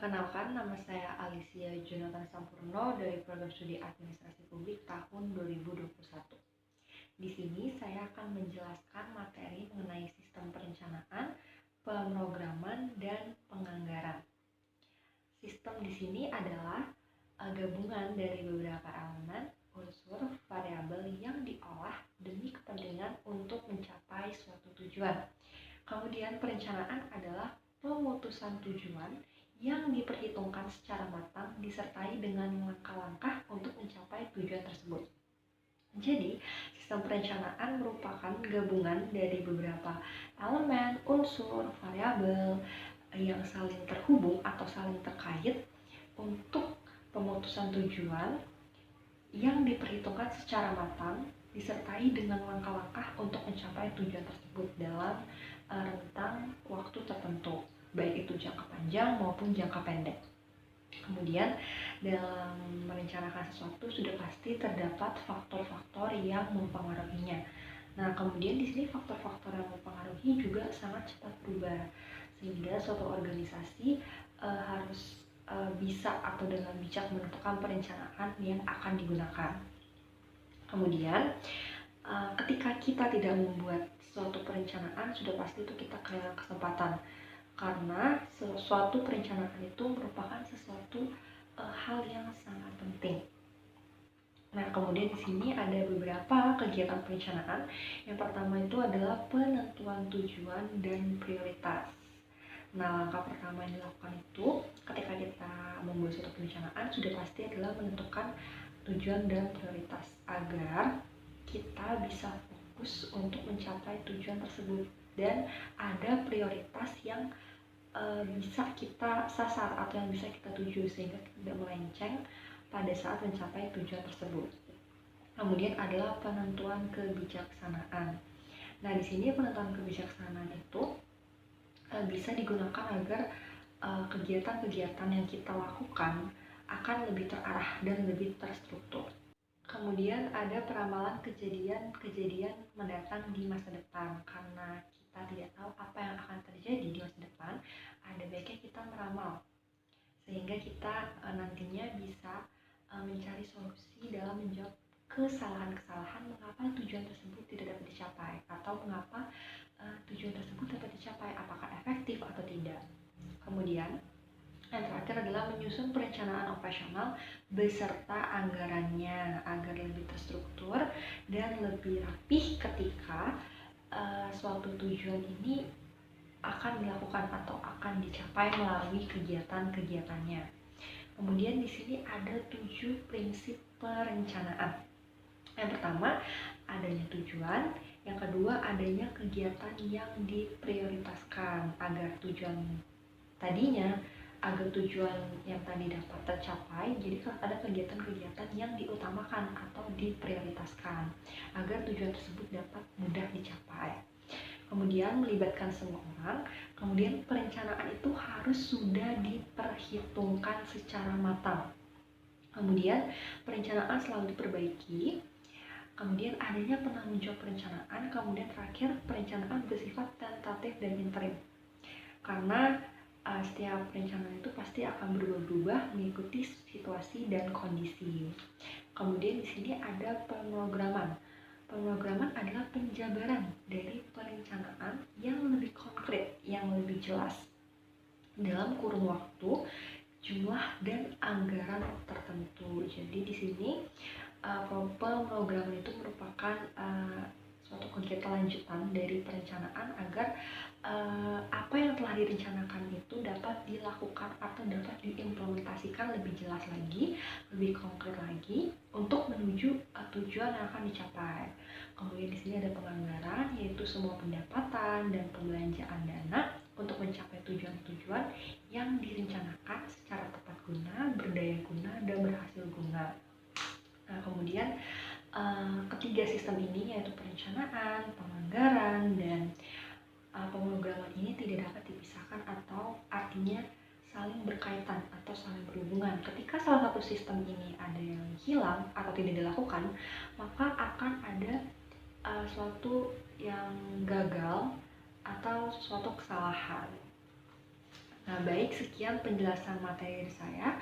Perkenalkan, nama saya Alicia Jonathan Sampurno dari Program Studi Administrasi Publik tahun 2021. Di sini saya akan menjelaskan materi mengenai sistem perencanaan, pemrograman, dan penganggaran. Sistem di sini adalah gabungan dari beberapa elemen, unsur, variabel yang diolah demi kepentingan untuk mencapai suatu tujuan. Kemudian perencanaan adalah pemutusan tujuan yang diperhitungkan secara matang disertai dengan langkah-langkah untuk mencapai tujuan tersebut. Jadi, sistem perencanaan merupakan gabungan dari beberapa elemen, unsur, variabel yang saling terhubung atau saling terkait untuk pemutusan tujuan yang diperhitungkan secara matang disertai dengan langkah-langkah untuk mencapai tujuan tersebut dalam rentang waktu tertentu, baik itu jangka panjang maupun jangka pendek. Kemudian dalam merencanakan sesuatu sudah pasti terdapat faktor-faktor yang mempengaruhinya. Nah, kemudian di sini faktor-faktor yang mempengaruhi juga sangat cepat berubah, sehingga suatu organisasi harus bisa atau dengan bijak menentukan perencanaan yang akan digunakan. Kemudian ketika kita tidak membuat suatu perencanaan, sudah pasti itu kita kehilangan kesempatan, karena suatu perencanaan itu merupakan sesuatu hal yang sangat penting. Nah, kemudian di sini ada beberapa kegiatan perencanaan. Yang pertama itu adalah penentuan tujuan dan prioritas. Nah, langkah pertama yang dilakukan itu ketika kita membuat suatu perencanaan sudah pasti adalah menentukan tujuan dan prioritas agar kita bisa fokus untuk mencapai tujuan tersebut dan ada prioritas yang bisa kita sasar atau yang bisa kita tuju sehingga tidak melenceng pada saat mencapai tujuan tersebut. Kemudian adalah penentuan kebijaksanaan. Nah, di sini penentuan kebijaksanaan itu bisa digunakan agar kegiatan-kegiatan yang kita lakukan akan lebih terarah dan lebih terstruktur. Kemudian ada peramalan kejadian-kejadian mendatang di masa depan. Karena kita tidak tahu apa yang akan terjadi di masa depan, ada baiknya kita meramal sehingga kita nantinya bisa mencari solusi dalam menjawab kesalahan-kesalahan mengapa tujuan tersebut tidak dapat dicapai atau mengapa tujuan tersebut dapat dicapai, apakah efektif atau tidak. Kemudian yang terakhir adalah menyusun perencanaan operasional beserta anggarannya agar lebih terstruktur dan lebih rapih ketika suatu tujuan ini akan dilakukan atau akan dicapai melalui kegiatan-kegiatannya. Kemudian di sini ada 7 prinsip perencanaan. Yang pertama, adanya tujuan. Yang kedua, adanya kegiatan yang diprioritaskan agar tujuan yang tadi dapat tercapai. Jadi ada kegiatan-kegiatan yang diutamakan atau diprioritaskan agar tujuan tersebut dapat mudah dicapai. Kemudian melibatkan semua orang. Kemudian perencanaan itu harus sudah diperhitungkan secara matang. Kemudian perencanaan selalu diperbaiki. Kemudian adanya penanggung jawab perencanaan. Kemudian terakhir, perencanaan bersifat tentatif dan interim. Karena setiap perencanaan itu pasti akan berubah-ubah mengikuti situasi dan kondisi. Kemudian di sini ada pemrograman. Pemrograman adalah penjabaran dari perencanaan yang lebih konkret, yang lebih jelas dalam kurun waktu, jumlah dan anggaran tertentu. Jadi di sini pemrograman itu merupakan suatu kegiatan lanjutan dari perencanaan agar apa yang telah direncanakan itu dapat dilakukan atau dapat diimplementasikan lebih jelas lagi, lebih konkret lagi untuk menuju tujuan yang akan dicapai. Kemudian di sini ada penganggaran, yaitu semua pendapatan dan pembelanjaan dana untuk mencapai tujuan-tujuan yang direncanakan secara tepat guna, berdaya guna, dan berhasil guna. Nah, kemudian ketiga sistem ini yaitu perencanaan, penganggaran, dan pemrograman ini tidak dapat dipisahkan atau artinya saling berkaitan atau saling berhubungan. Ketika salah satu sistem ini ada yang hilang atau tidak dilakukan, maka akan ada suatu yang gagal atau suatu kesalahan. Nah, baik, sekian penjelasan materi saya.